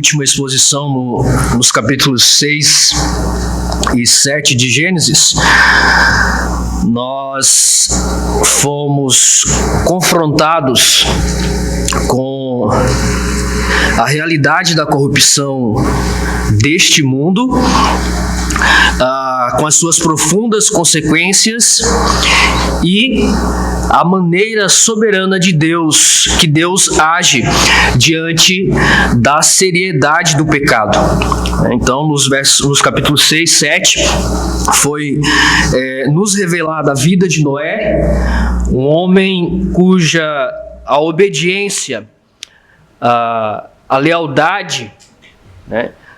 última exposição nos capítulos 6 e 7 de Gênesis, nós fomos confrontados com a realidade da corrupção deste mundo, com as suas profundas consequências e a maneira soberana de Deus, que Deus age diante da seriedade do pecado. Então, nos capítulos 6 e 7, foi nos revelada a vida de Noé, um homem cuja a obediência, a lealdade,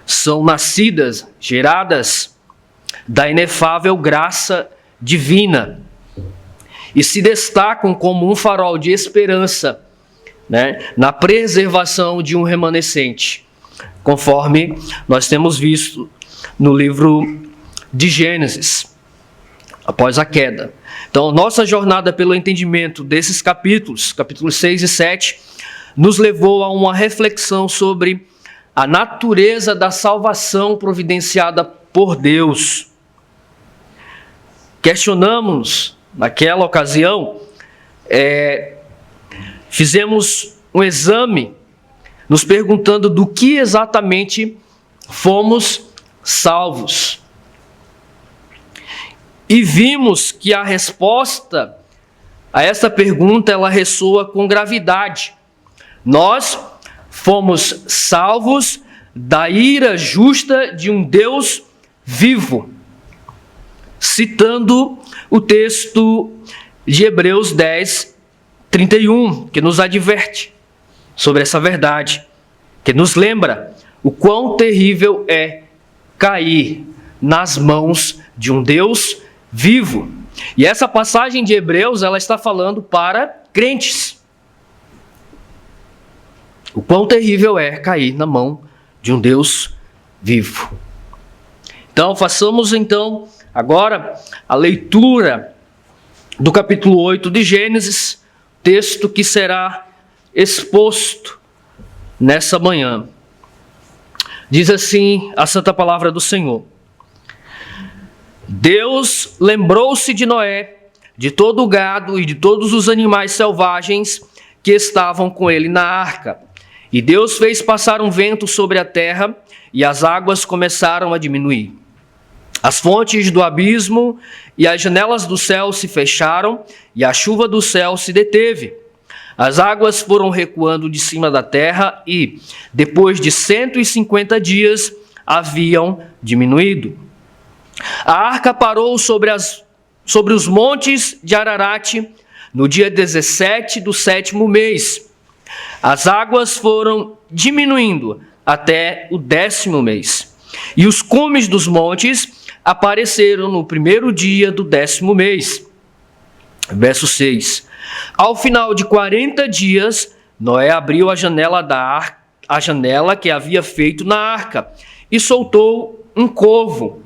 são nascidas, geradas da inefável graça divina e se destacam como um farol de esperança, na preservação de um remanescente, conforme nós temos visto no livro de Gênesis, após a queda. Então, nossa jornada pelo entendimento desses capítulos 6 e 7, nos levou a uma reflexão sobre a natureza da salvação providenciada por Deus. Questionamos, naquela ocasião, fizemos um exame, nos perguntando do que exatamente fomos salvos. E vimos que a resposta a essa pergunta, ela ressoa com gravidade. Nós fomos salvos da ira justa de um Deus vivo. Citando o texto de Hebreus 10, 31, que nos adverte sobre essa verdade, que nos lembra o quão terrível é cair nas mãos de um Deus vivo. E essa passagem de Hebreus, ela está falando para crentes. O quão terrível é cair na mão de um Deus vivo. Então, façamos agora a leitura do capítulo 8 de Gênesis, texto que será exposto nessa manhã. Diz assim a santa palavra do Senhor: Deus lembrou-se de Noé, de todo o gado e de todos os animais selvagens que estavam com ele na arca. E Deus fez passar um vento sobre a terra, e as águas começaram a diminuir. As fontes do abismo e as janelas do céu se fecharam, e a chuva do céu se deteve. As águas foram recuando de cima da terra e, depois de 150 dias, haviam diminuído. A arca parou sobre os montes de Ararate no dia 17 do 7º mês. As águas foram diminuindo até o 10º mês. E os cumes dos montes apareceram no primeiro dia do 10º mês. Verso 6. Ao final de 40 dias, Noé abriu a janela que havia feito na arca e soltou um corvo.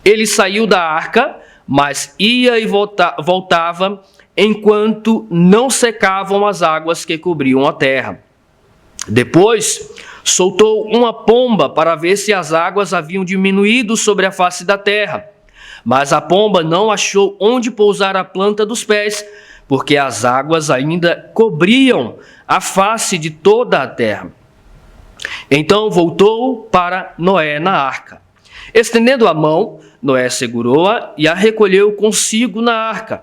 Ele saiu da arca, mas ia e voltava enquanto não secavam as águas que cobriam a terra. Depois, soltou uma pomba para ver se as águas haviam diminuído sobre a face da terra. Mas a pomba não achou onde pousar a planta dos pés, porque as águas ainda cobriam a face de toda a terra. Então voltou para Noé na arca. Estendendo a mão, Noé segurou-a e a recolheu consigo na arca.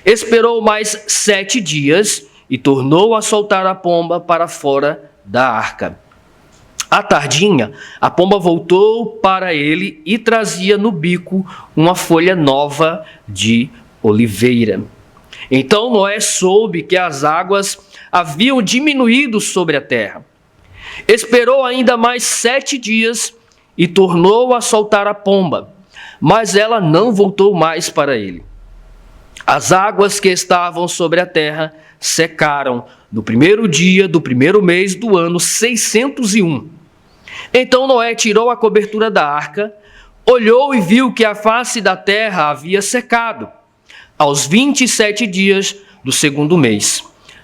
Esperou mais 7 dias e tornou a soltar a pomba para fora da arca. À tardinha, a pomba voltou para ele e trazia no bico uma folha nova de oliveira. Então Noé soube que as águas haviam diminuído sobre a terra. Esperou ainda mais 7 dias e tornou a soltar a pomba, mas ela não voltou mais para ele. As águas que estavam sobre a terra secaram no primeiro dia do primeiro mês do ano 601. Então Noé tirou a cobertura da arca, olhou e viu que a face da terra havia secado. Aos 27 dias do segundo mês,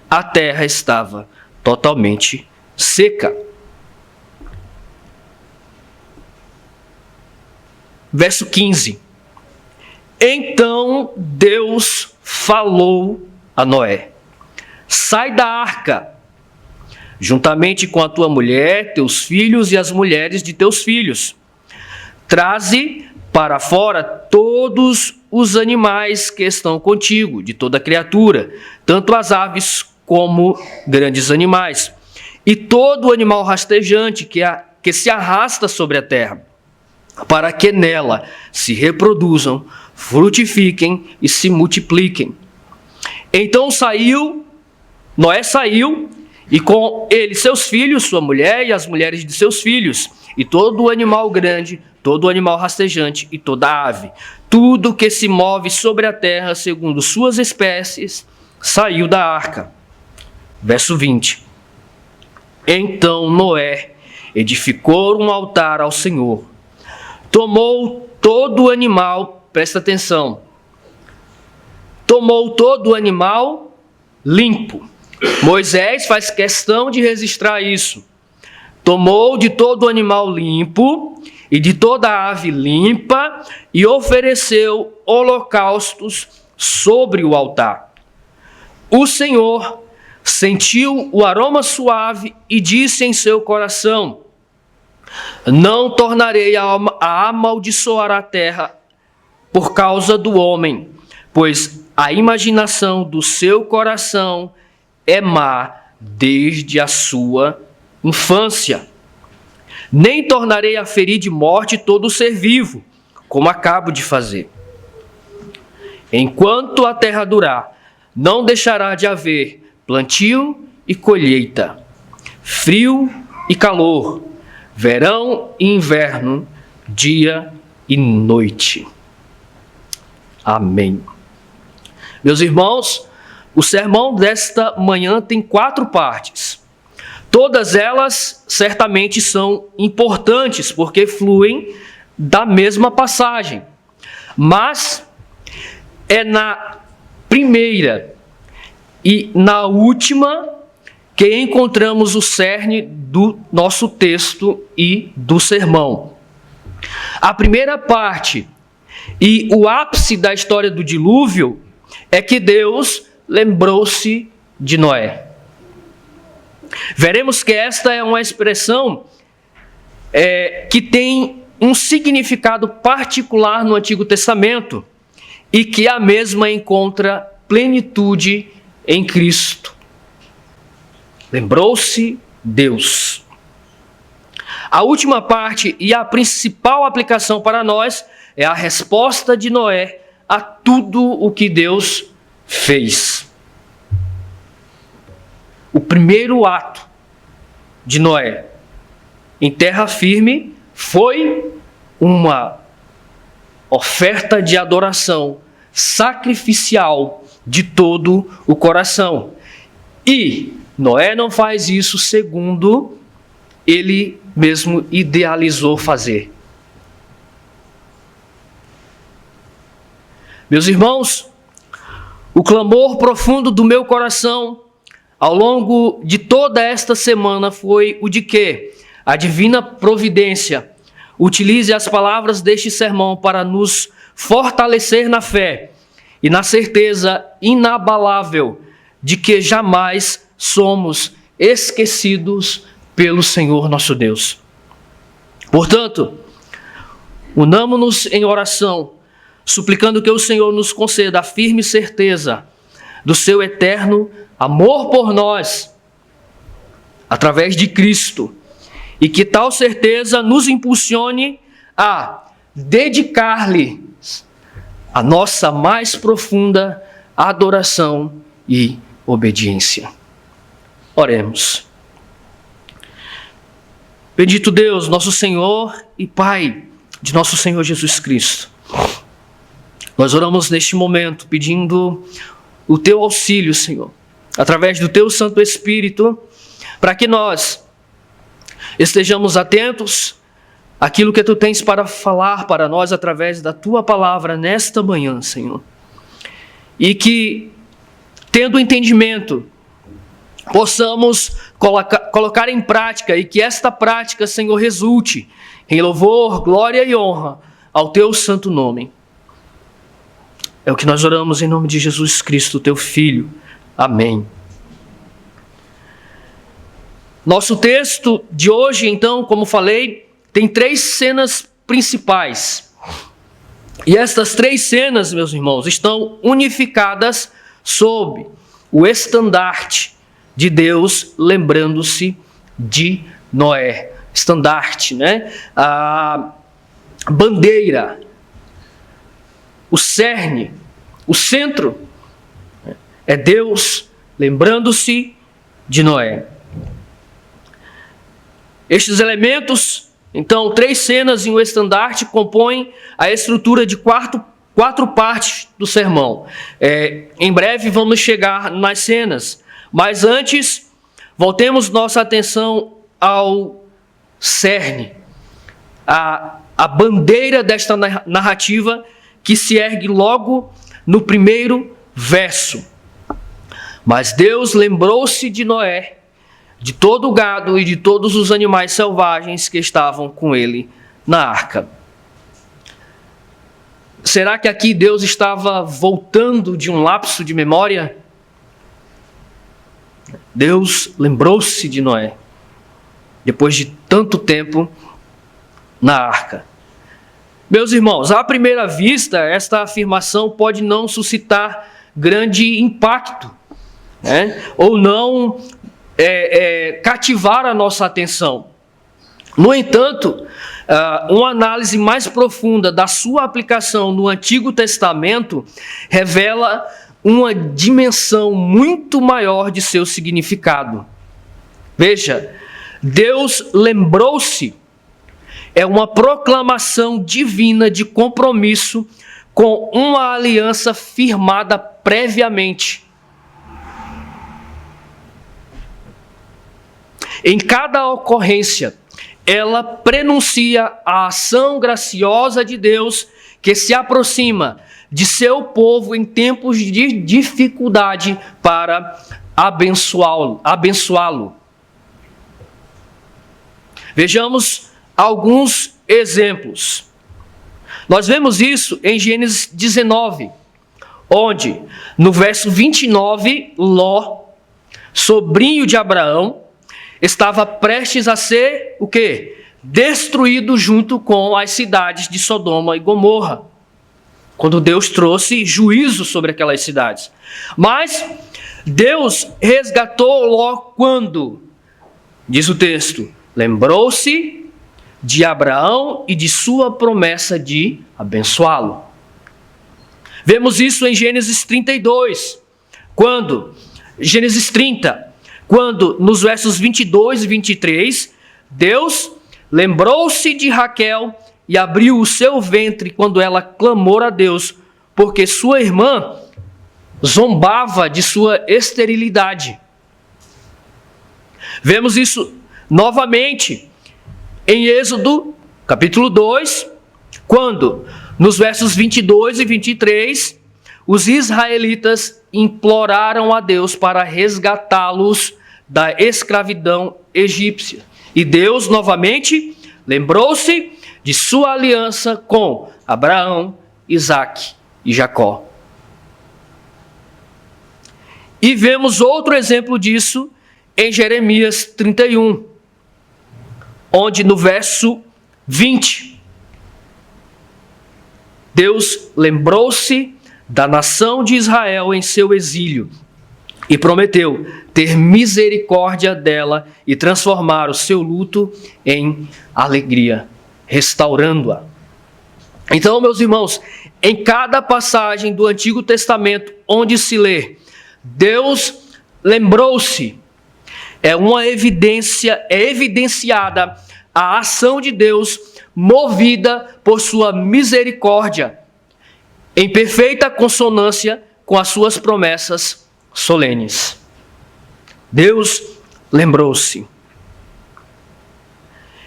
a terra estava totalmente seca. Verso 15. Então Deus falou a Noé: sai da arca, juntamente com a tua mulher, teus filhos e as mulheres de teus filhos. Traze para fora todos os animais que estão contigo, de toda criatura, tanto as aves como grandes animais, e todo animal rastejante que se arrasta sobre a terra, para que nela se reproduzam, frutifiquem e se multipliquem. Então Noé saiu, e com ele seus filhos, sua mulher e as mulheres de seus filhos, e todo o animal grande, todo o animal rastejante e toda ave, tudo que se move sobre a terra segundo suas espécies, saiu da arca. Verso 20. Então Noé edificou um altar ao Senhor. Tomou todo o animal, presta atenção, tomou todo o animal limpo. Moisés faz questão de registrar isso. Tomou de todo o animal limpo e de toda a ave limpa e ofereceu holocaustos sobre o altar. O Senhor sentiu o aroma suave e disse em seu coração: não tornarei a amaldiçoar a terra por causa do homem, pois a imaginação do seu coração é má desde a sua infância. Nem tornarei a ferir de morte todo ser vivo, como acabo de fazer. Enquanto a terra durar, não deixará de haver plantio e colheita, frio e calor, verão e inverno, dia e noite. Amém. Meus irmãos, o sermão desta manhã tem 4 partes. Todas elas certamente são importantes, porque fluem da mesma passagem. Mas é na primeira e na última que encontramos o cerne do nosso texto e do sermão. A primeira parte e o ápice da história do dilúvio é que Deus lembrou-se de Noé. Veremos que esta é uma expressão que tem um significado particular no Antigo Testamento e que a mesma encontra plenitude em Cristo. Lembrou-se Deus. A última parte e a principal aplicação para nós é a resposta de Noé a tudo o que Deus fez. O primeiro ato de Noé em terra firme foi uma oferta de adoração sacrificial de todo o coração. E Noé não faz isso segundo ele mesmo idealizou fazer. Meus irmãos, o clamor profundo do meu coração ao longo de toda esta semana foi o de que a divina providência utilize as palavras deste sermão para nos fortalecer na fé e na certeza inabalável de que jamais somos esquecidos pelo Senhor nosso Deus. Portanto, unamo-nos em oração, suplicando que o Senhor nos conceda a firme certeza do seu eterno amor por nós, através de Cristo, e que tal certeza nos impulsione a dedicar-lhe a nossa mais profunda adoração e obediência. Oremos. Bendito Deus, nosso Senhor e Pai de nosso Senhor Jesus Cristo, nós oramos neste momento pedindo o Teu auxílio, Senhor, através do Teu Santo Espírito, para que nós estejamos atentos àquilo que Tu tens para falar para nós através da Tua palavra nesta manhã, Senhor. E que, tendo entendimento, possamos colocar em prática e que esta prática, Senhor, resulte em louvor, glória e honra ao teu santo nome. É o que nós oramos em nome de Jesus Cristo, teu Filho. Amém. Nosso texto de hoje, então, como falei, tem 3 cenas principais. E estas 3 cenas, meus irmãos, estão unificadas sob o estandarte de Deus, lembrando-se de Noé. Estandarte, né? A bandeira, o cerne, o centro é Deus lembrando-se de Noé. Estes elementos, então, 3 cenas em um estandarte compõem a estrutura de 4 partes do sermão. Em breve vamos chegar nas cenas, mas antes, voltemos nossa atenção ao cerne, a bandeira desta narrativa que se ergue logo no primeiro verso. Mas Deus lembrou-se de Noé, de todo o gado e de todos os animais selvagens que estavam com ele na arca. Será que aqui Deus estava voltando de um lapso de memória? Deus lembrou-se de Noé, depois de tanto tempo na arca. Meus irmãos, à primeira vista, esta afirmação pode não suscitar grande impacto, né? Ou não cativar a nossa atenção. No entanto, uma análise mais profunda da sua aplicação no Antigo Testamento revela uma dimensão muito maior de seu significado. Veja, Deus lembrou-se é uma proclamação divina de compromisso com uma aliança firmada previamente. Em cada ocorrência, ela prenuncia a ação graciosa de Deus que se aproxima de seu povo em tempos de dificuldade para abençoá-lo. Vejamos alguns exemplos. Nós vemos isso em Gênesis 19, onde, no verso 29, Ló, sobrinho de Abraão, estava prestes a ser o quê? Destruído junto com as cidades de Sodoma e Gomorra, quando Deus trouxe juízo sobre aquelas cidades. Mas Deus resgatou Ló quando? Diz o texto, lembrou-se de Abraão e de sua promessa de abençoá-lo. Vemos isso em Gênesis 32, Gênesis 30, quando nos versos 22 e 23, Deus lembrou-se de Raquel e abriu o seu ventre quando ela clamou a Deus, porque sua irmã zombava de sua esterilidade. Vemos isso novamente em Êxodo, capítulo 2, quando, nos versos 22 e 23, os israelitas imploraram a Deus para resgatá-los da escravidão egípcia. E Deus, novamente, lembrou-se de sua aliança com Abraão, Isaque e Jacó. E vemos outro exemplo disso em Jeremias 31, onde no verso 20, Deus lembrou-se da nação de Israel em seu exílio e prometeu ter misericórdia dela e transformar o seu luto em alegria, restaurando-a. Então, meus irmãos, em cada passagem do Antigo Testamento onde se lê, Deus lembrou-se, é evidenciada a ação de Deus movida por sua misericórdia, em perfeita consonância com as suas promessas solenes. Deus lembrou-se.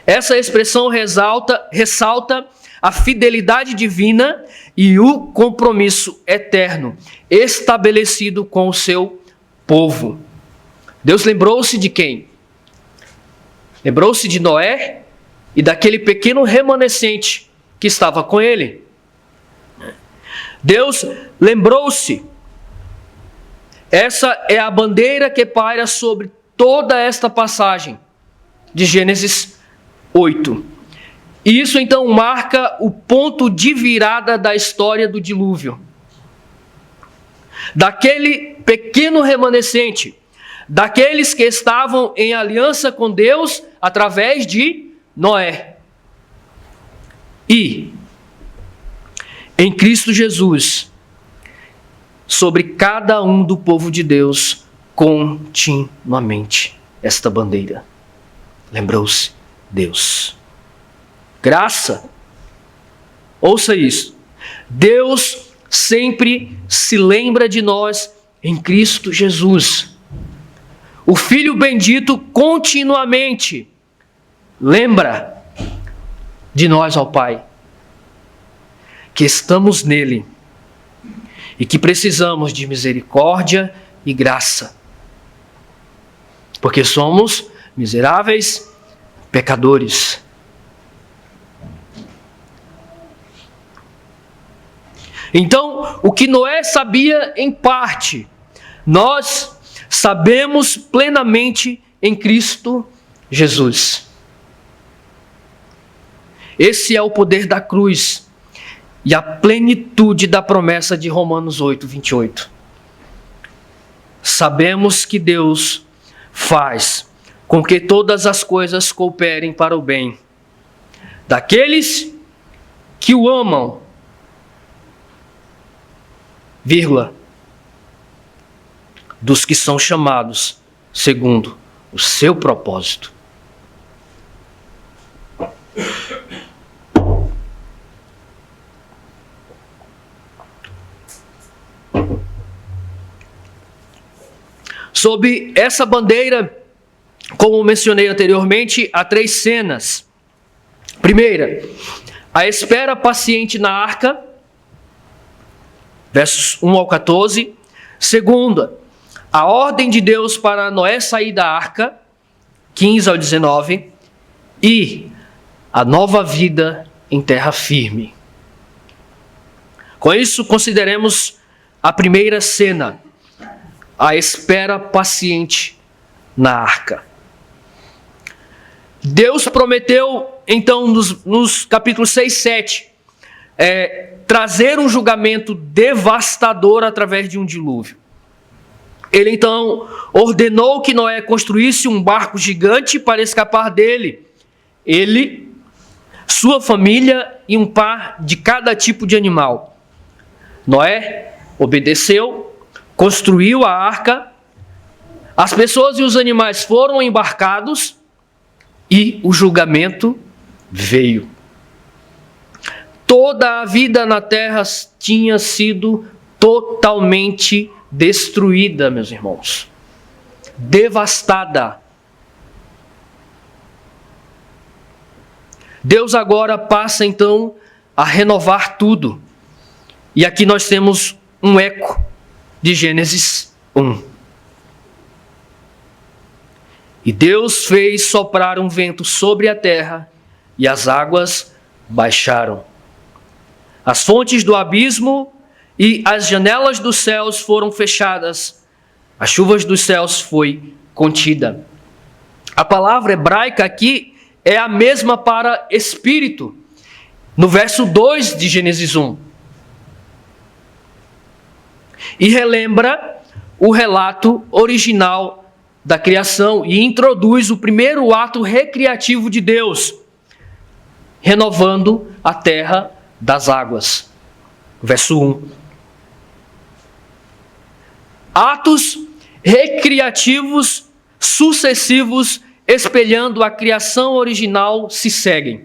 Essa expressão ressalta a fidelidade divina e o compromisso eterno estabelecido com o seu povo. Deus lembrou-se de quem? Lembrou-se de Noé e daquele pequeno remanescente que estava com ele. Deus lembrou-se. Essa é a bandeira que paira sobre toda esta passagem de Gênesis 8. E isso então marca o ponto de virada da história do dilúvio. Daquele pequeno remanescente, daqueles que estavam em aliança com Deus através de Noé. E em Cristo Jesus, sobre cada um do povo de Deus, continuamente, esta bandeira. Lembrou-se Deus. Graça. Ouça isso. Deus sempre se lembra de nós em Cristo Jesus. O Filho bendito continuamente lembra de nós ao Pai, que estamos nele e que precisamos de misericórdia e graça, porque somos miseráveis pecadores. Então, o que Noé sabia em parte, nós sabemos plenamente em Cristo Jesus. Esse é o poder da cruz e a plenitude da promessa de Romanos 8, 28. Sabemos que Deus faz com que todas as coisas cooperem para o bem daqueles que o amam, vírgula, dos que são chamados segundo o seu propósito. Sob essa bandeira, como mencionei anteriormente, há 3 cenas. Primeira, a espera paciente na arca, versos 1 ao 14. Segunda, a ordem de Deus para Noé sair da arca, 15 ao 19. E a nova vida em terra firme. Com isso, consideremos a primeira cena, a espera paciente na arca. Deus prometeu, então, nos capítulos 6 e 7, trazer um julgamento devastador através de um dilúvio. Ele, então, ordenou que Noé construísse um barco gigante para escapar dele. Ele, sua família e um par de cada tipo de animal. Noé obedeceu, construiu a arca, as pessoas e os animais foram embarcados e o julgamento veio. Toda a vida na terra tinha sido totalmente destruída, meus irmãos. Devastada. Deus agora passa então a renovar tudo. E aqui nós temos um eco de Gênesis 1. E Deus fez soprar um vento sobre a terra, e as águas baixaram. As fontes do abismo e as janelas dos céus foram fechadas. As chuvas dos céus foi contida. A palavra hebraica aqui é a mesma para espírito, no verso 2 de Gênesis 1. E relembra o relato original da criação e introduz o primeiro ato recriativo de Deus, renovando a terra das águas. Verso 1. Atos recriativos sucessivos espelhando a criação original se seguem.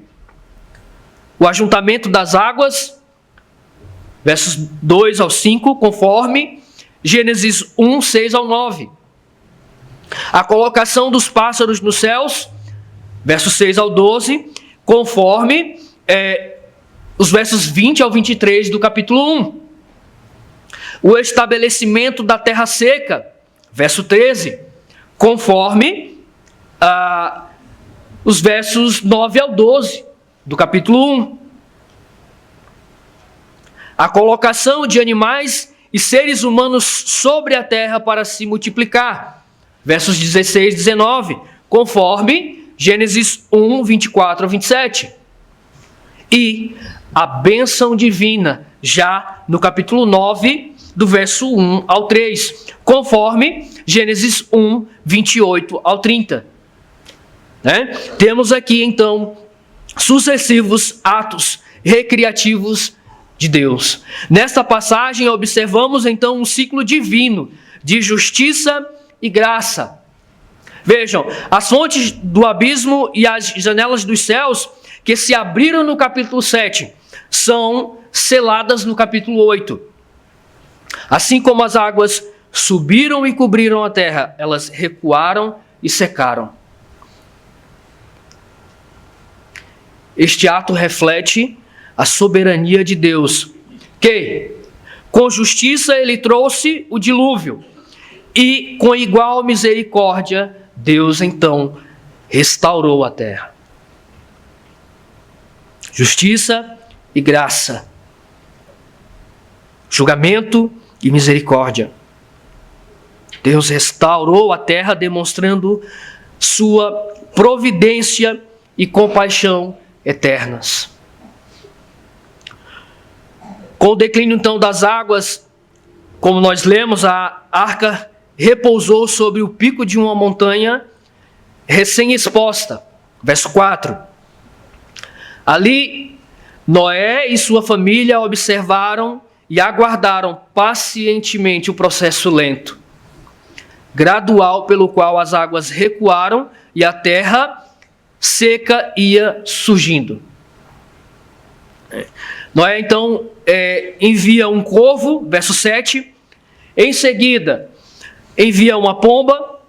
O ajuntamento das águas, versos 2 ao 5, conforme Gênesis 1, 6 ao 9. A colocação dos pássaros nos céus, versos 6 ao 12, conforme os versos 20 ao 23 do capítulo 1. O estabelecimento da terra seca, verso 13, conforme os versos 9 ao 12 do capítulo 1. a colocação de animais e seres humanos sobre a terra para se multiplicar. Versos 16 e 19, conforme Gênesis 1, 24 a 27. E a bênção divina, já no capítulo 9, do verso 1 ao 3, conforme Gênesis 1, 28 ao 30. Temos aqui, então, sucessivos atos recriativos de Deus. Nesta passagem, observamos, então, um ciclo divino de justiça e graça. Vejam, as fontes do abismo e as janelas dos céus que se abriram no capítulo 7 são seladas no capítulo 8. Assim como as águas subiram e cobriram a terra, elas recuaram e secaram. Este ato reflete a soberania de Deus, que, com justiça, ele trouxe o dilúvio, e com igual misericórdia, Deus então restaurou a terra. Justiça e graça, julgamento e misericórdia. Deus restaurou a terra, demonstrando sua providência e compaixão eternas. Com o declínio então das águas, como nós lemos, a arca repousou sobre o pico de uma montanha recém-exposta. Verso 4. Ali, Noé e sua família observaram e aguardaram pacientemente o processo lento, gradual, pelo qual as águas recuaram e a terra seca ia surgindo. Noé então envia um corvo, verso 7. Em seguida, envia uma pomba,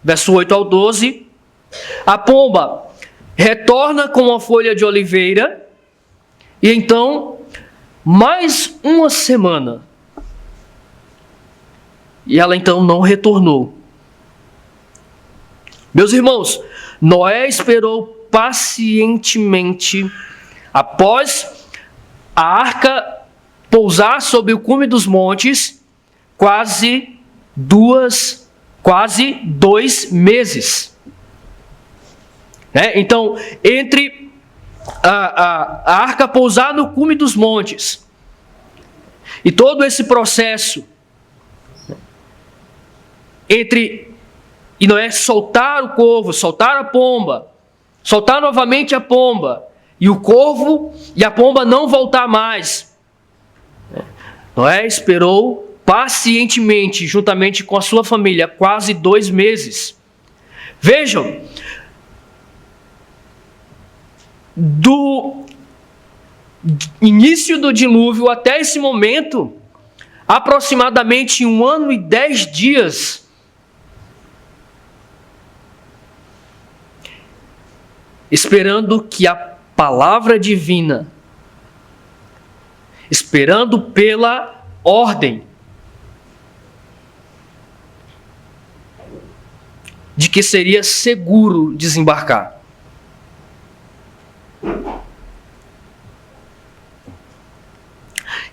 verso 8 ao 12. A pomba retorna com uma folha de oliveira. E então, mais uma semana. E ela então não retornou. Meus irmãos, Noé esperou pacientemente após a arca pousar sobre o cume dos montes quase 2 meses. Então, entre a arca pousar no cume dos montes e todo esse processo entre Noé soltar o corvo, soltar a pomba, soltar novamente a pomba, e o corvo e a pomba não voltar mais, Noé esperou pacientemente, juntamente com a sua família, quase 2 meses. Vejam, do início do dilúvio até esse momento, aproximadamente 1 ano e 10 dias. Esperando que a palavra divina, esperando pela ordem de que seria seguro desembarcar.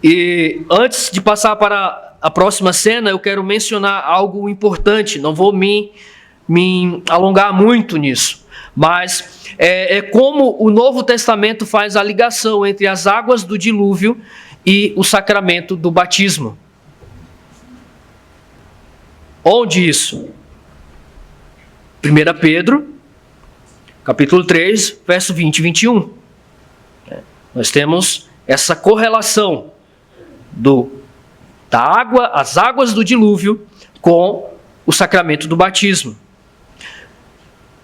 E antes de passar para a próxima cena, eu quero mencionar algo importante. Não vou me alongar muito nisso, mas é como o Novo Testamento faz a ligação entre as águas do dilúvio e o sacramento do batismo. Onde isso? 1 Pedro, capítulo 3, verso 20 e 21. Nós temos essa correlação as águas do dilúvio com o sacramento do batismo.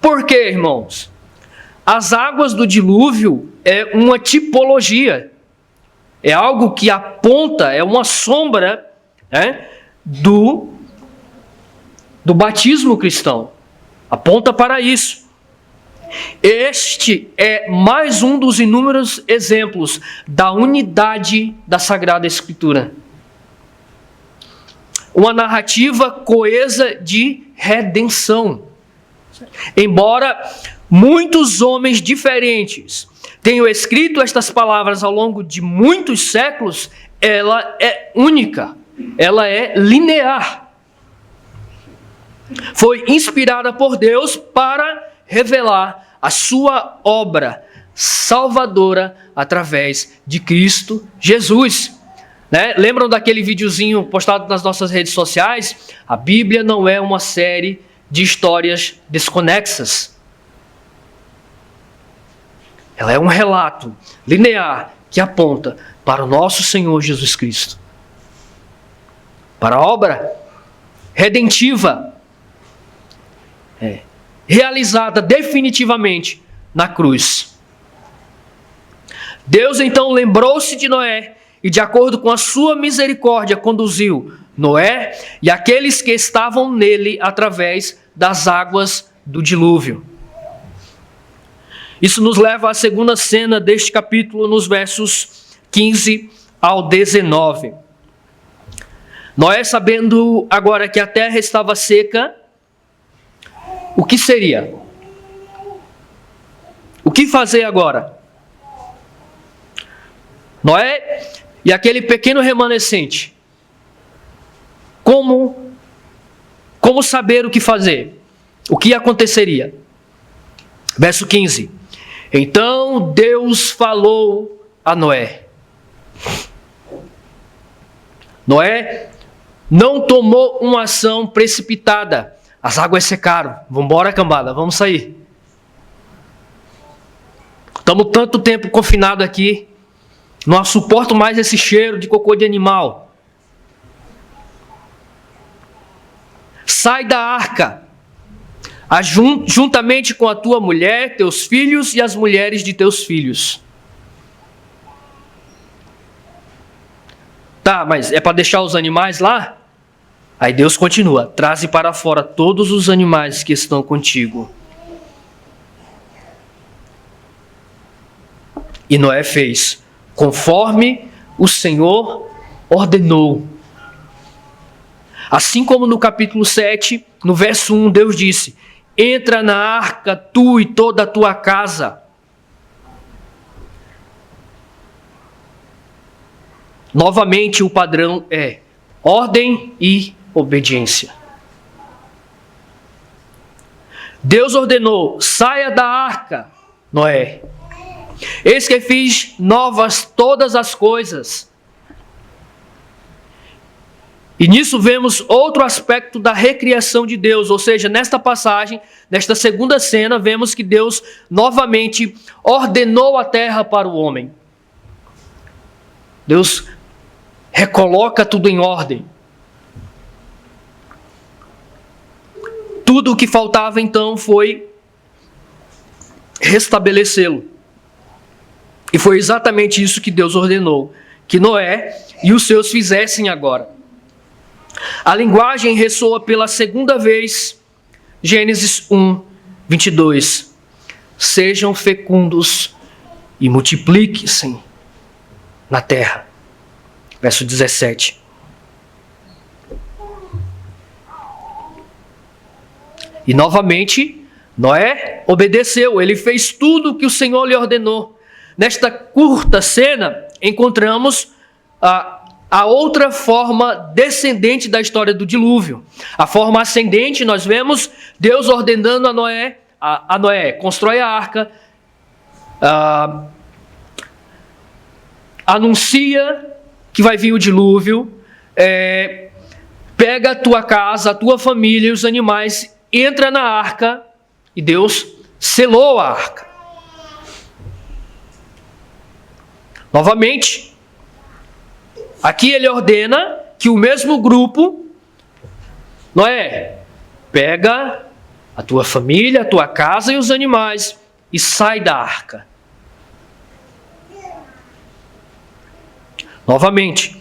Por quê, irmãos? As águas do dilúvio é uma tipologia, é algo que aponta, é uma sombra do batismo cristão, aponta para isso. Este é mais um dos inúmeros exemplos da unidade da Sagrada Escritura. Uma narrativa coesa de redenção. Embora muitos homens diferentes tenham escrito estas palavras ao longo de muitos séculos, ela é única, ela é linear. Foi inspirada por Deus para revelar a sua obra salvadora através de Cristo Jesus. Né? Lembram daquele videozinho postado nas nossas redes sociais? A Bíblia não é uma série de histórias desconexas. Ela é um relato linear que aponta para o nosso Senhor Jesus Cristo. Para a obra redentiva, realizada definitivamente na cruz. Deus então lembrou-se de Noé e, de acordo com a sua misericórdia, conduziu Noé e aqueles que estavam nele através das águas do dilúvio. Isso nos leva à segunda cena deste capítulo, nos versos 15 ao 19. Noé, sabendo agora que a terra estava seca, o que seria? O que fazer agora? Noé e aquele pequeno remanescente. Como saber o que fazer? O que aconteceria? Verso 15. Então Deus falou a Noé. Noé não tomou uma ação precipitada. As águas secaram. Vamos embora, cambada, vamos sair. Estamos tanto tempo confinados aqui. Não suporto mais esse cheiro de cocô de animal. Sai da arca, juntamente com a tua mulher, teus filhos e as mulheres de teus filhos. Tá, mas é para deixar os animais lá? Aí Deus continua: traze para fora todos os animais que estão contigo. E Noé fez conforme o Senhor ordenou. Assim como no capítulo 7, no verso 1, Deus disse: entra na arca tu e toda a tua casa. Novamente o padrão é ordem e obediência. Deus ordenou: saia da arca, Noé. Eis que fiz novas todas as coisas. E nisso vemos outro aspecto da recriação de Deus, ou seja, nesta passagem, nesta segunda cena, vemos que Deus novamente ordenou a terra para o homem. Deus recoloca tudo em ordem. Tudo o que faltava então foi restabelecê-lo. E foi exatamente isso que Deus ordenou que Noé e os seus fizessem agora. A linguagem ressoa pela segunda vez, Gênesis 1, 22. Sejam fecundos e multipliquem-se na terra. Verso 17. E novamente, Noé obedeceu, ele fez tudo o que o Senhor lhe ordenou. Nesta curta cena, encontramos a outra forma descendente da história do dilúvio. A forma ascendente, nós vemos Deus ordenando a Noé, constrói a arca, anuncia que vai vir o dilúvio, pega a tua casa, a tua família e os animais, entra na arca, e Deus selou a arca. Novamente, aqui ele ordena que o mesmo grupo, Noé, pega a tua família, a tua casa e os animais e sai da arca. Novamente,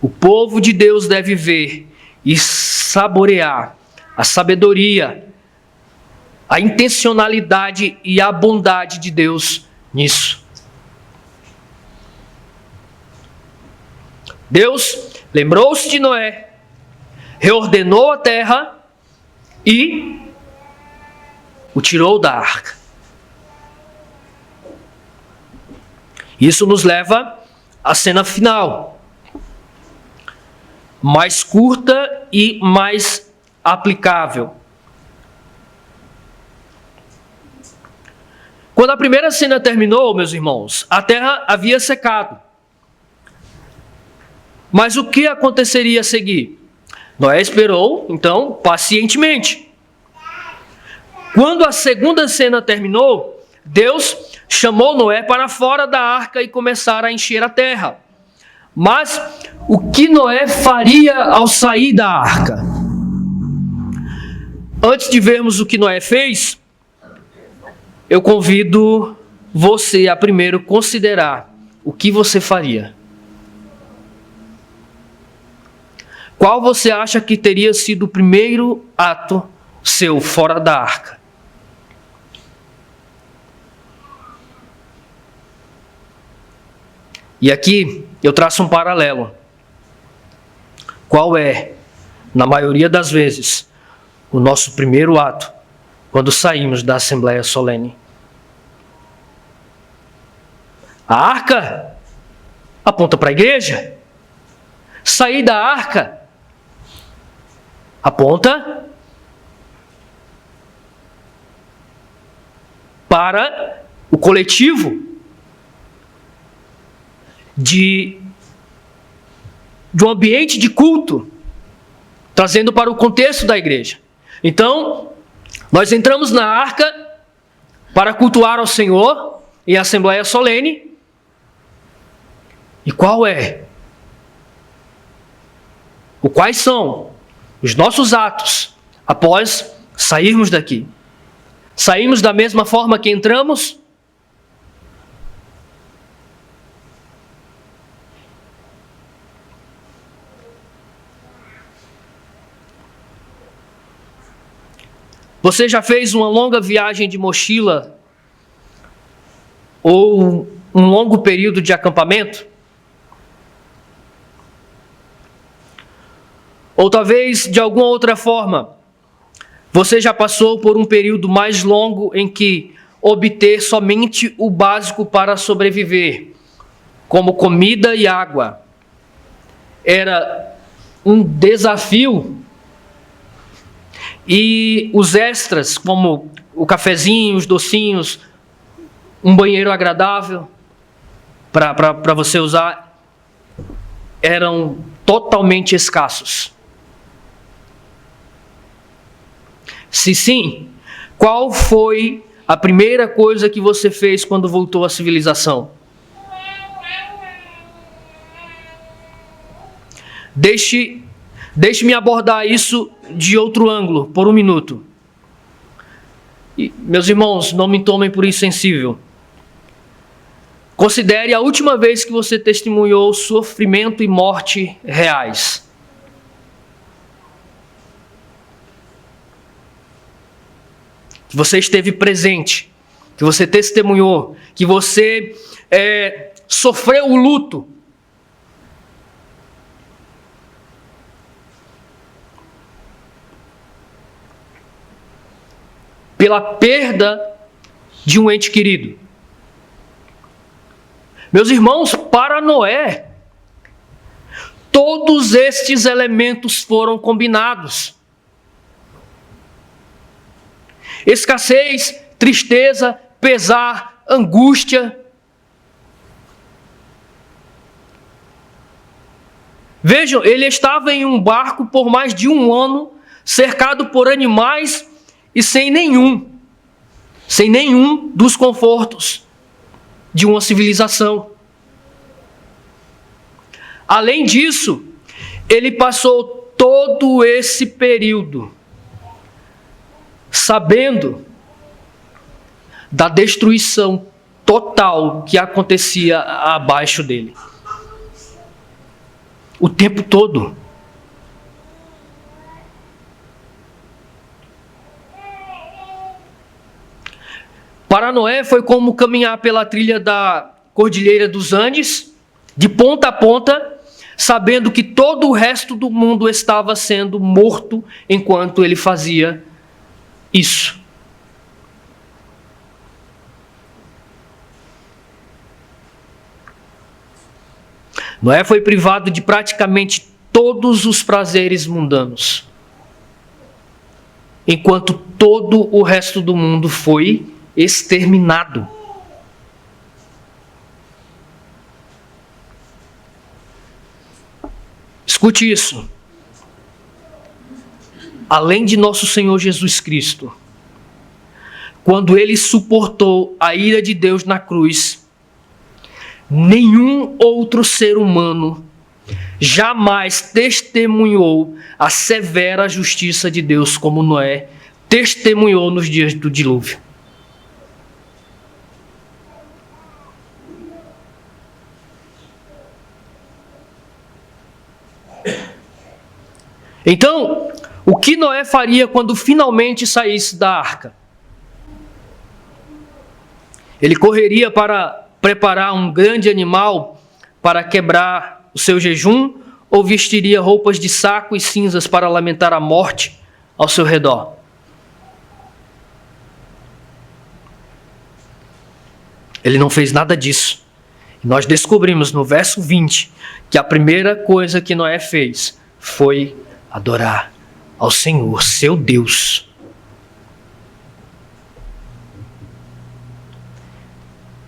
o povo de Deus deve ver e saborear a sabedoria, a intencionalidade e a bondade de Deus nisso. Deus lembrou-se de Noé, reordenou a terra e o tirou da arca. Isso nos leva à cena final. mais curta e mais aplicável. Quando a primeira cena terminou, meus irmãos, a terra havia secado. Mas o que aconteceria a seguir? Noé esperou, então, pacientemente. Quando a segunda cena terminou, Deus chamou Noé para fora da arca e começaram a encher a terra. Mas o que Noé faria ao sair da arca? Antes de vermos o que Noé fez, eu convido você a primeiro considerar o que você faria. Qual você acha que teria sido o primeiro ato seu fora da arca? E aqui eu traço um paralelo. Qual é, na maioria das vezes, o nosso primeiro ato quando saímos da Assembleia Solene? A arca aponta para a igreja. Sair da arca aponta para o coletivo de um ambiente de culto, trazendo para o contexto da igreja. Então, nós entramos na arca para cultuar ao Senhor em Assembleia Solene. E quais são os nossos atos após sairmos daqui? Saímos da mesma forma que entramos? Você já fez uma longa viagem de mochila ou um longo período de acampamento? Ou talvez, de alguma outra forma, você já passou por um período mais longo em que obter somente o básico para sobreviver, como comida e água, era um desafio, e os extras, como o cafezinho, os docinhos, um banheiro agradável para você usar, eram totalmente escassos? Se sim, qual foi a primeira coisa que você fez quando voltou à civilização? Deixe-me abordar isso de outro ângulo, por um minuto. E, meus irmãos, não me tomem por insensível. Considere a última vez que você testemunhou sofrimento e morte reais. Que você esteve presente, que você testemunhou, que você sofreu o luto. Pela perda de um ente querido. Meus irmãos, para Noé, todos estes elementos foram combinados. Escassez, tristeza, pesar, angústia. Vejam, ele estava em um barco por mais de um ano, cercado por animais e sem nenhum dos confortos de uma civilização. Além disso, ele passou todo esse período sabendo da destruição total que acontecia abaixo dele. O tempo todo. Para Noé foi como caminhar pela trilha da Cordilheira dos Andes, de ponta a ponta, sabendo que todo o resto do mundo estava sendo morto enquanto ele fazia isso. Noé foi privado de praticamente todos os prazeres mundanos, enquanto todo o resto do mundo foi exterminado. Escute isso. Além de nosso Senhor Jesus Cristo, quando ele suportou a ira de Deus na cruz, nenhum outro ser humano jamais testemunhou a severa justiça de Deus como Noé testemunhou nos dias do dilúvio. Então, o que Noé faria quando finalmente saísse da arca? Ele correria para preparar um grande animal para quebrar o seu jejum, ou vestiria roupas de saco e cinzas para lamentar a morte ao seu redor? Ele não fez nada disso. Nós descobrimos no verso 20 que a primeira coisa que Noé fez foi adorar ao Senhor, seu Deus.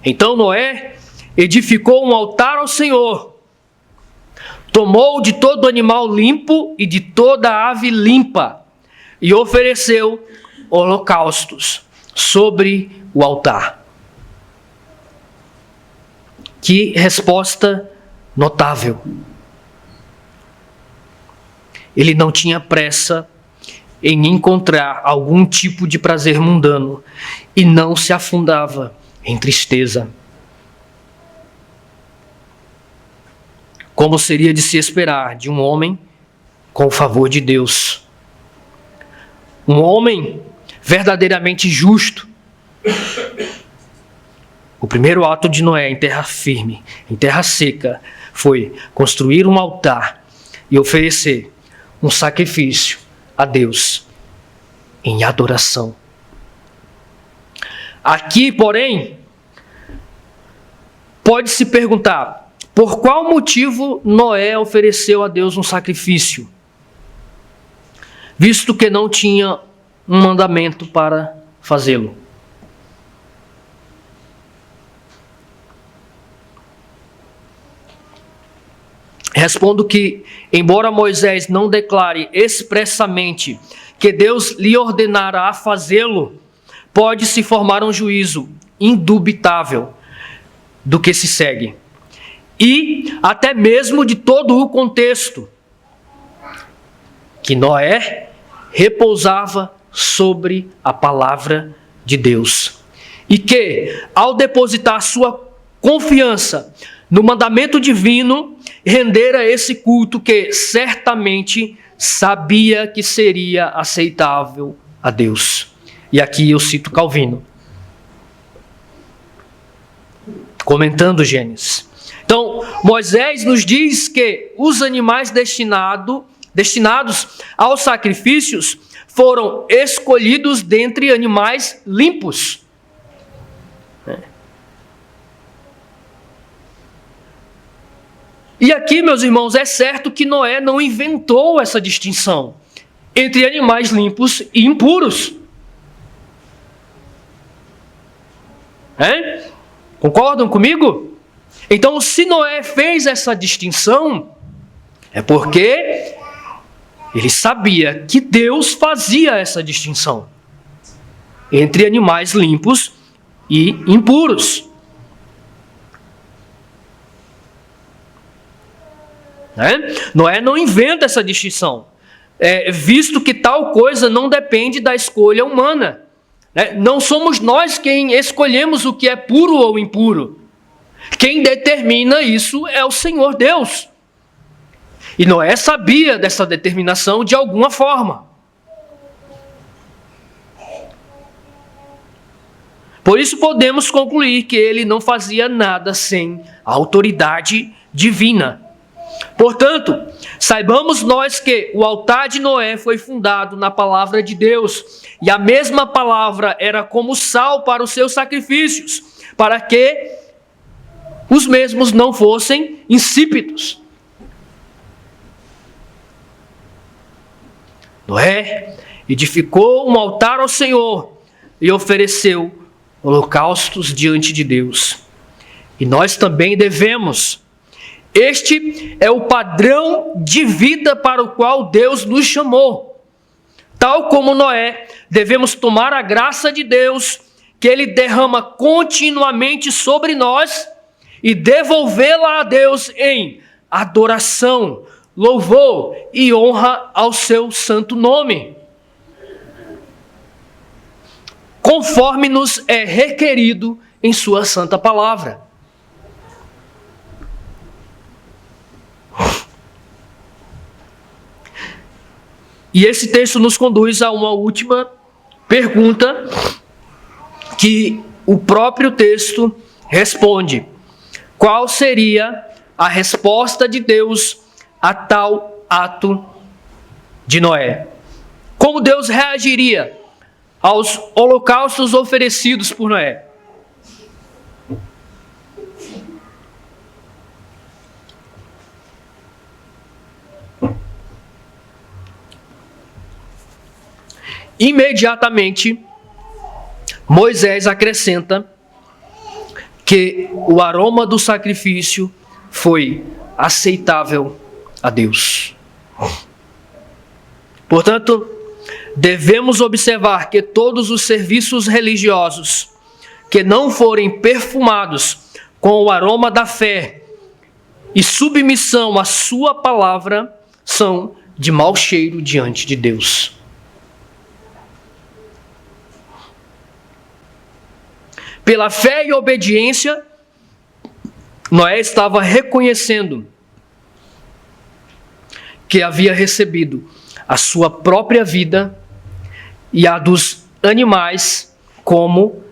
Então Noé edificou um altar ao Senhor, tomou de todo animal limpo e de toda ave limpa e ofereceu holocaustos sobre o altar. Que resposta notável! Ele não tinha pressa em encontrar algum tipo de prazer mundano e não se afundava em tristeza. Como seria de se esperar de um homem com o favor de Deus. Um homem verdadeiramente justo. O primeiro ato de Noé em terra firme, em terra seca, foi construir um altar e oferecer um sacrifício a Deus em adoração. Aqui, porém, pode-se perguntar, por qual motivo Noé ofereceu a Deus um sacrifício, visto que não tinha um mandamento para fazê-lo? Respondo que, embora Moisés não declare expressamente que Deus lhe ordenara a fazê-lo, pode-se formar um juízo indubitável do que se segue. E até mesmo de todo o contexto, que Noé repousava sobre a palavra de Deus. E que, ao depositar sua confiança no mandamento divino, rendera esse culto que certamente sabia que seria aceitável a Deus. E aqui eu cito Calvino, comentando Gênesis. Então, Moisés nos diz que os animais destinados aos sacrifícios foram escolhidos dentre animais limpos. E aqui, meus irmãos, é certo que Noé não inventou essa distinção entre animais limpos e impuros. Concordam comigo? Então, se Noé fez essa distinção, é porque ele sabia que Deus fazia essa distinção entre animais limpos e impuros. Noé não inventa essa distinção, visto que tal coisa não depende da escolha humana. Não somos nós quem escolhemos o que é puro ou impuro. Quem determina isso é o Senhor Deus. E Noé sabia dessa determinação de alguma forma. Por isso podemos concluir que ele não fazia nada sem a autoridade divina. Portanto, saibamos nós que o altar de Noé foi fundado na palavra de Deus, e a mesma palavra era como sal para os seus sacrifícios, para que os mesmos não fossem insípidos. Noé edificou um altar ao Senhor e ofereceu holocaustos diante de Deus. E nós também devemos. Este é o padrão de vida para o qual Deus nos chamou. Tal como Noé, devemos tomar a graça de Deus, que Ele derrama continuamente sobre nós, e devolvê-la a Deus em adoração, louvor e honra ao seu santo nome, conforme nos é requerido em sua santa palavra. E esse texto nos conduz a uma última pergunta que o próprio texto responde. Qual seria a resposta de Deus a tal ato de Noé? Como Deus reagiria aos holocaustos oferecidos por Noé? Imediatamente, Moisés acrescenta que o aroma do sacrifício foi aceitável a Deus. Portanto, devemos observar que todos os serviços religiosos que não forem perfumados com o aroma da fé e submissão à sua palavra são de mau cheiro diante de Deus. Pela fé e obediência, Noé estava reconhecendo que havia recebido a sua própria vida e a dos animais como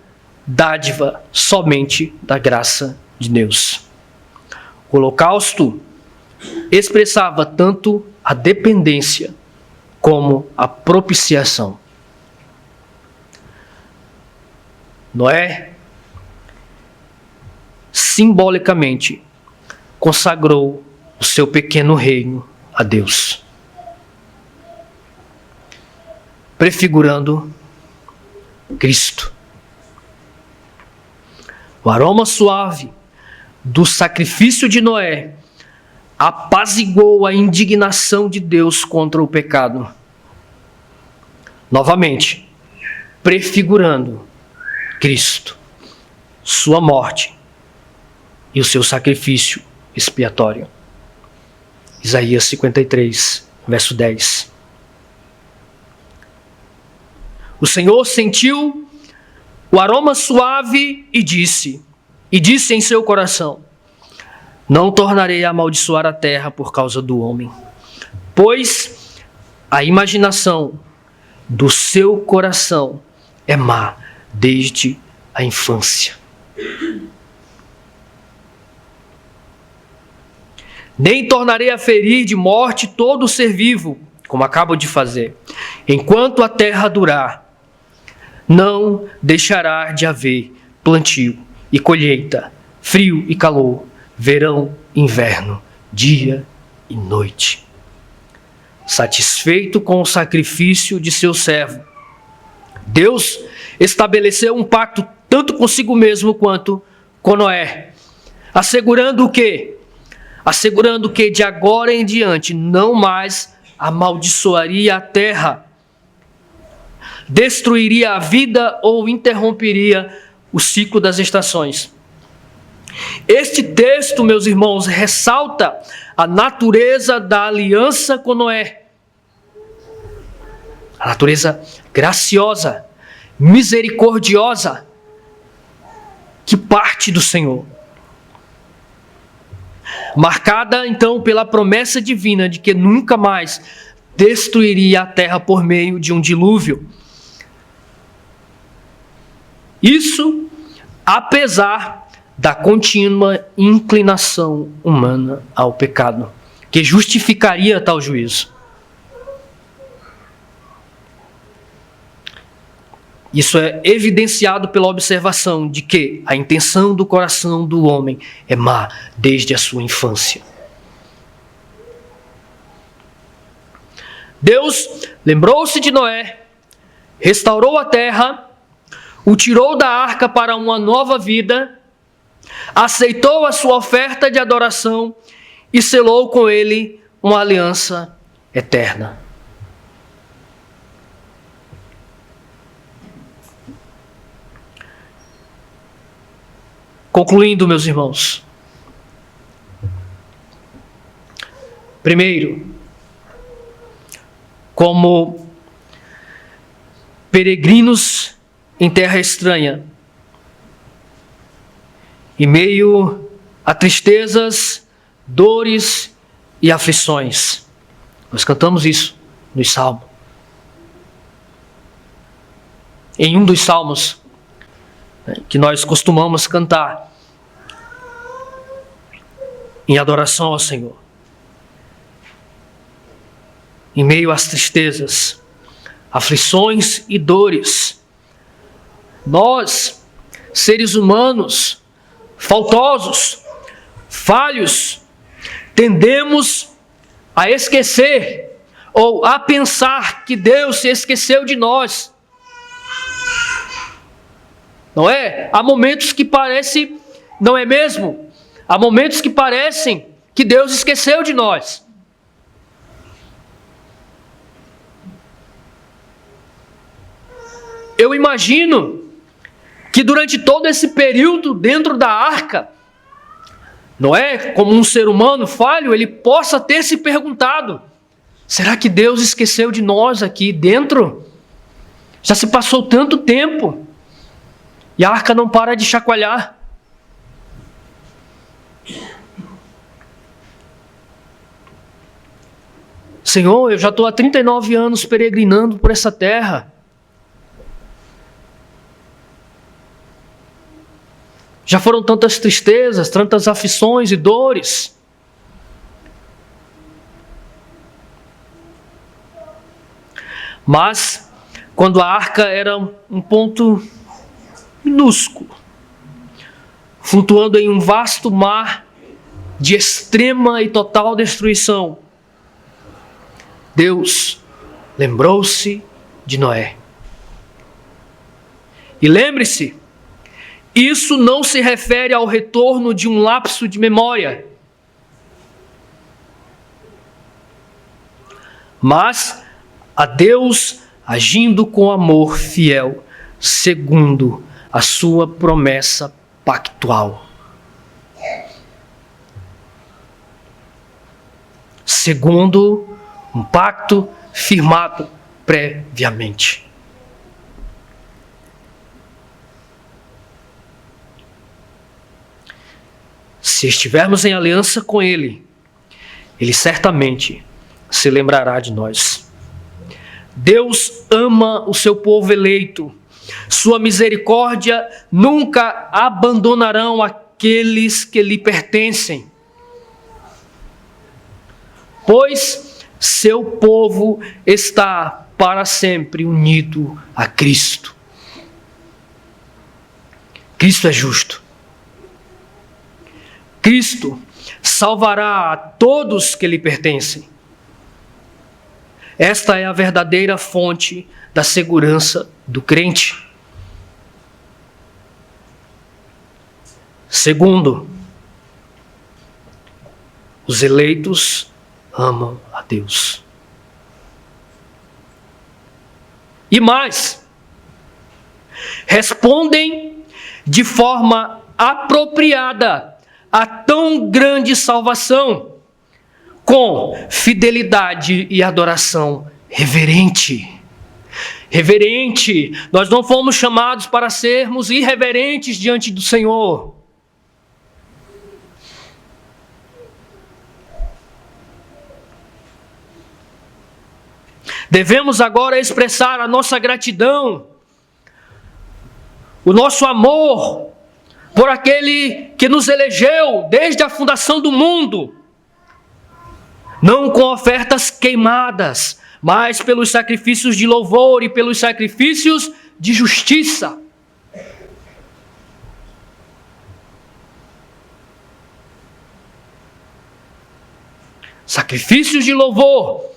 dádiva somente da graça de Deus. O holocausto expressava tanto a dependência como a propiciação. Noé simbolicamente consagrou o seu pequeno reino a Deus, prefigurando Cristo. O aroma suave do sacrifício de Noé apaziguou a indignação de Deus contra o pecado, novamente prefigurando Cristo, sua morte e o seu sacrifício expiatório. Isaías 53, verso 10. O Senhor sentiu o aroma suave e disse em seu coração: não tornarei a amaldiçoar a terra por causa do homem, pois a imaginação do seu coração é má desde a infância. Nem tornarei a ferir de morte todo ser vivo, como acabo de fazer. Enquanto a terra durar, não deixará de haver plantio e colheita, frio e calor, verão e inverno, dia e noite. Satisfeito com o sacrifício de seu servo, Deus estabeleceu um pacto tanto consigo mesmo quanto com Noé, assegurando o quê? Assegurando que de agora em diante não mais amaldiçoaria a terra, destruiria a vida ou interromperia o ciclo das estações. Este texto, meus irmãos, ressalta a natureza da aliança com Noé. A natureza graciosa, misericordiosa, que parte do Senhor. Marcada então pela promessa divina de que nunca mais destruiria a terra por meio de um dilúvio. Isso apesar da contínua inclinação humana ao pecado, que justificaria tal juízo. Isso é evidenciado pela observação de que a intenção do coração do homem é má desde a sua infância. Deus lembrou-se de Noé, restaurou a terra, o tirou da arca para uma nova vida, aceitou a sua oferta de adoração e selou com ele uma aliança eterna. Concluindo, meus irmãos. Primeiro, como peregrinos em terra estranha, em meio a tristezas, dores e aflições. Nós cantamos isso no Salmo. Em um dos salmos que nós costumamos cantar em adoração ao Senhor. Em meio às tristezas, aflições e dores, nós, seres humanos, faltosos, falhos, tendemos a esquecer ou a pensar que Deus se esqueceu de nós. Não é? Há momentos que parece, não é mesmo? Há momentos que parecem que Deus esqueceu de nós. Eu imagino que durante todo esse período dentro da arca, Noé, como um ser humano falho, ele possa ter se perguntado: será que Deus esqueceu de nós aqui dentro? Já se passou tanto tempo e a arca não para de chacoalhar. Senhor, eu já estou há 39 anos peregrinando por essa terra. Já foram tantas tristezas, tantas aflições e dores. Mas, quando a arca era um ponto minúsculo, flutuando em um vasto mar de extrema e total destruição, Deus lembrou-se de Noé. E lembre-se, isso não se refere ao retorno de um lapso de memória, mas a Deus agindo com amor fiel, segundo a sua promessa pactual. Segundo um pacto firmado previamente. Se estivermos em aliança com Ele, Ele certamente se lembrará de nós. Deus ama o seu povo eleito. Sua misericórdia nunca abandonarão aqueles que lhe pertencem, pois seu povo está para sempre unido a Cristo. Cristo é justo. Cristo salvará a todos que lhe pertencem. Esta é a verdadeira fonte da segurança do crente. Segundo, os eleitos amam a Deus. E mais, respondem de forma apropriada a tão grande salvação, com fidelidade e adoração reverente. Reverente, nós não fomos chamados para sermos irreverentes diante do Senhor. Devemos agora expressar a nossa gratidão, o nosso amor por aquele que nos elegeu desde a fundação do mundo, não com ofertas queimadas, mas pelos sacrifícios de louvor e pelos sacrifícios de justiça. Sacrifícios de louvor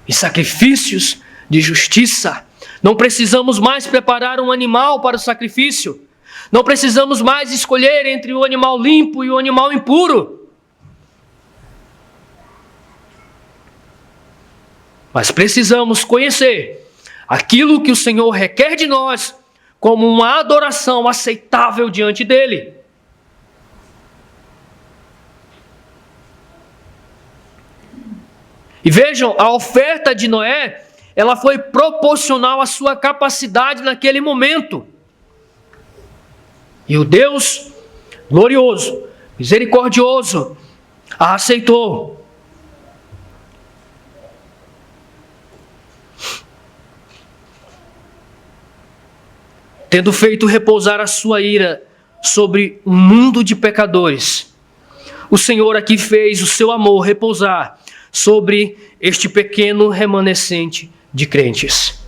e sacrifícios de justiça. Não precisamos mais preparar um animal para o sacrifício. Não precisamos mais escolher entre o animal limpo e o animal impuro. Mas precisamos conhecer aquilo que o Senhor requer de nós como uma adoração aceitável diante dele. E vejam, a oferta de Noé, ela foi proporcional à sua capacidade naquele momento. E o Deus glorioso, misericordioso, a aceitou. Tendo feito repousar a sua ira sobre um mundo de pecadores, o Senhor aqui fez o seu amor repousar sobre este pequeno remanescente de crentes.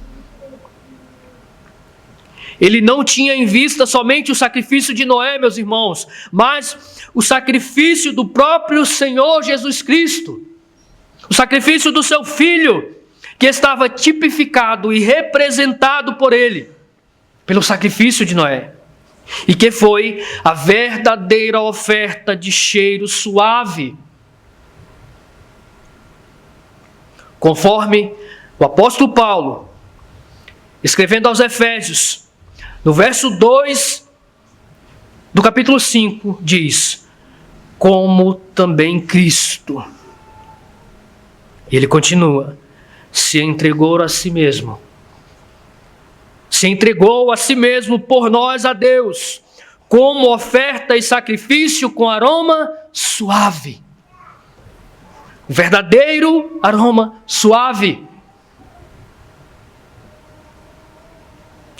Ele não tinha em vista somente o sacrifício de Noé, meus irmãos, mas o sacrifício do próprio Senhor Jesus Cristo. O sacrifício do seu Filho, que estava tipificado e representado por ele, pelo sacrifício de Noé. E que foi a verdadeira oferta de cheiro suave. Conforme o apóstolo Paulo, escrevendo aos Efésios, no verso 2 do capítulo 5, diz: como também Cristo. E ele continua: se entregou a si mesmo. Se entregou a si mesmo por nós a Deus, como oferta e sacrifício com aroma suave. O verdadeiro aroma suave.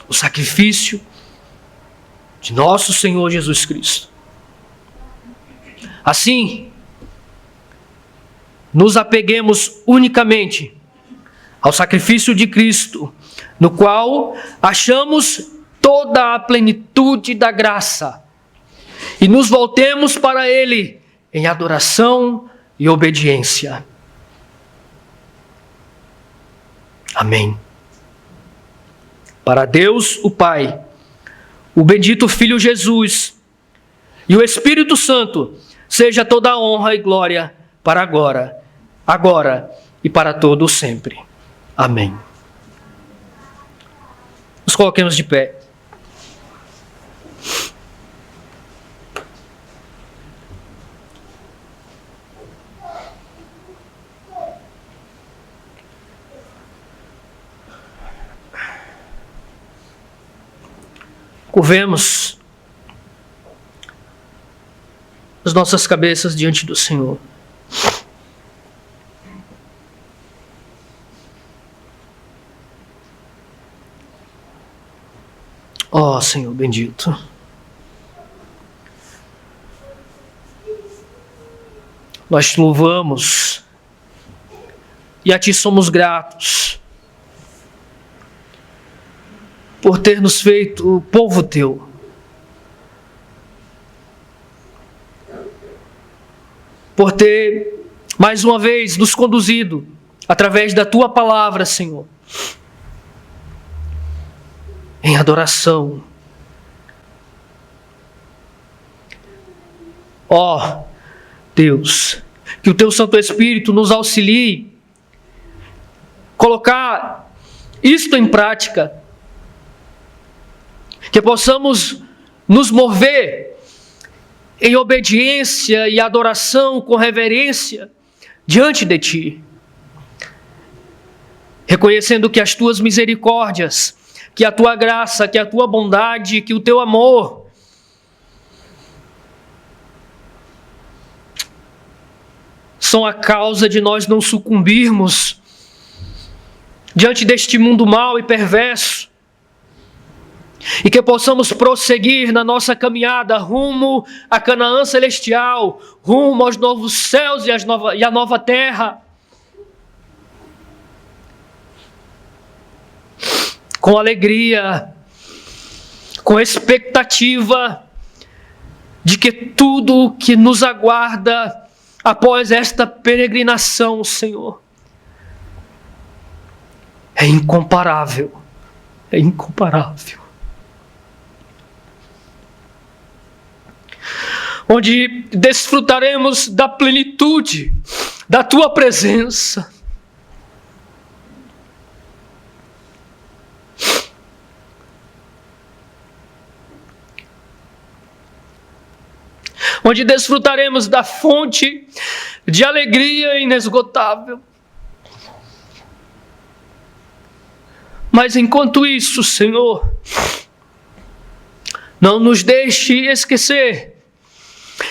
O sacrifício de nosso Senhor Jesus Cristo. Assim, nos apeguemos unicamente ao sacrifício de Cristo, no qual achamos toda a plenitude da graça, e nos voltemos para Ele em adoração e obediência. Amém. Para Deus, o Pai, o bendito Filho Jesus e o Espírito Santo, seja toda a honra e glória para agora e para todo sempre. Amém. Nos coloquemos de pé. Curvemos as nossas cabeças diante do Senhor. Ó Senhor bendito, nós te louvamos e a ti somos gratos por ter nos feito povo teu. Por ter, mais uma vez, nos conduzido através da tua palavra, Senhor, em adoração. Ó Deus, que o teu Santo Espírito nos auxilie colocar isto em prática, que possamos nos mover em obediência e adoração com reverência diante de Ti, reconhecendo que as Tuas misericórdias, que a Tua graça, que a Tua bondade, que o Teu amor são a causa de nós não sucumbirmos diante deste mundo mau e perverso, e que possamos prosseguir na nossa caminhada rumo a Canaã celestial, rumo aos novos céus e a nova terra, com alegria, com expectativa de que tudo que nos aguarda após esta peregrinação, Senhor, é incomparável. É incomparável. Onde desfrutaremos da plenitude da tua presença. Onde desfrutaremos da fonte de alegria inesgotável. Mas enquanto isso, Senhor, não nos deixe esquecer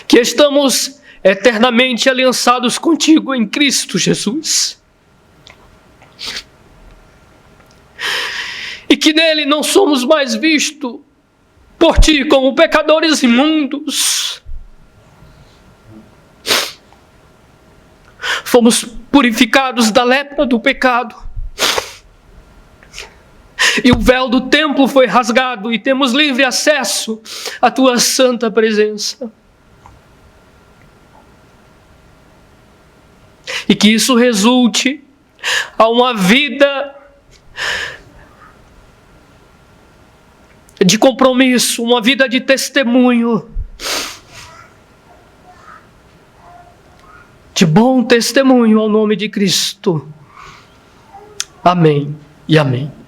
que estamos eternamente aliançados contigo em Cristo Jesus. E que nele não somos mais vistos por ti como pecadores imundos. Fomos purificados da lepra do pecado. E o véu do templo foi rasgado e temos livre acesso à tua santa presença. E que isso resulte a uma vida de compromisso, uma vida de testemunho, de bom testemunho ao nome de Cristo. Amém e amém.